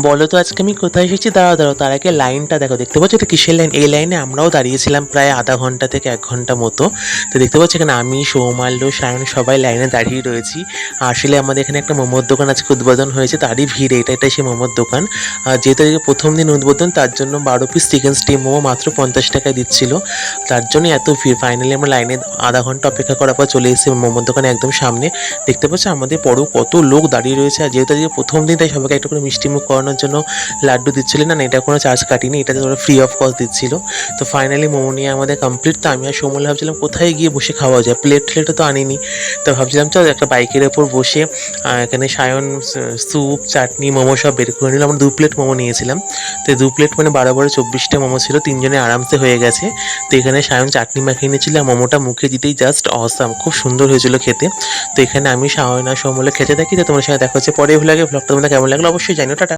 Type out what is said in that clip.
বলো তো আজকে আমি কোথায় এসেছি? দাঁড়াও দাঁড়াও, তার আগে লাইনটা দেখো, দেখতে পাচ্ছ এটা কিসের লাইন? এই লাইনে আমরাও দাঁড়িয়েছিলাম প্রায় আধা ঘন্টা থেকে 1 ঘন্টা মতো। তো দেখতে পাচ্ছ এখানে আমি, সৌমাল্য, সায়ন সবাই লাইনে দাঁড়িয়ে রয়েছি। আসলে আমাদের এখানে একটা মোমোর দোকান আজকে উদ্বোধন হয়েছে, তারই ভিড়, এটাই সেই মোমোর দোকান। আর যেহেতু আজকে প্রথম দিন উদ্বোধন, তার জন্য 12 পিস চিকেন স্টিম মোমো মাত্র 50 টাকায় দিচ্ছিল। তার জন্য এত ভিড়। ফাইনালি আমরা লাইনে আধা ঘন্টা অপেক্ষা করার পর চলে এসেছি মোমোর দোকানে একদম সামনে। দেখতে পাচ্ছ আমাদের পরেও কত লোক দাঁড়িয়ে রয়েছে। আর যেহেতু আজকে প্রথম দিন, তাই সবাইকে একটা করে মিষ্টি মুখ করানোর জন্য লাড্ডু দিচ্ছিলেন। না, এটা কোনো চার্জ কাটিনি, এটাতে ওরা ফ্রি অফ কস্ট দিচ্ছিল। তো ফাইনালি মোমো নিয়ে আমাদের কমপ্লিট। তো আমি আর সৌমল ভাবছিলাম কোথায় গিয়ে বসে খাওয়া যায়, প্লেটও তো আনিনি। তো ভাবছিলাম চল একটা বাইকের ওপর বসে এখানে সায়ন স্যুপ, চাটনি, মোমো সব বের করে নিলাম। আমরা 2 প্লেট মোমো নিয়েছিলাম। তো 2 প্লেট মানে 12 12 24টা মোমো ছিল, 3জনে আরামসে হয়ে গেছে। তো এখানে সায়ন চাটনি মাখিয়ে নিয়েছিল, আর মোমোটা মুখে দিতেই জাস্ট অসাম, খুব সুন্দর হয়েছিল খেতে। তো এখানে আমি সায়ন আর সৌমলে খেতে থাকি। তো তোমার সাথে দেখা হচ্ছে পরে। ভুলে ব্লগটা তোমাদের কেমন লাগলো অবশ্যই জানিও। টাটা।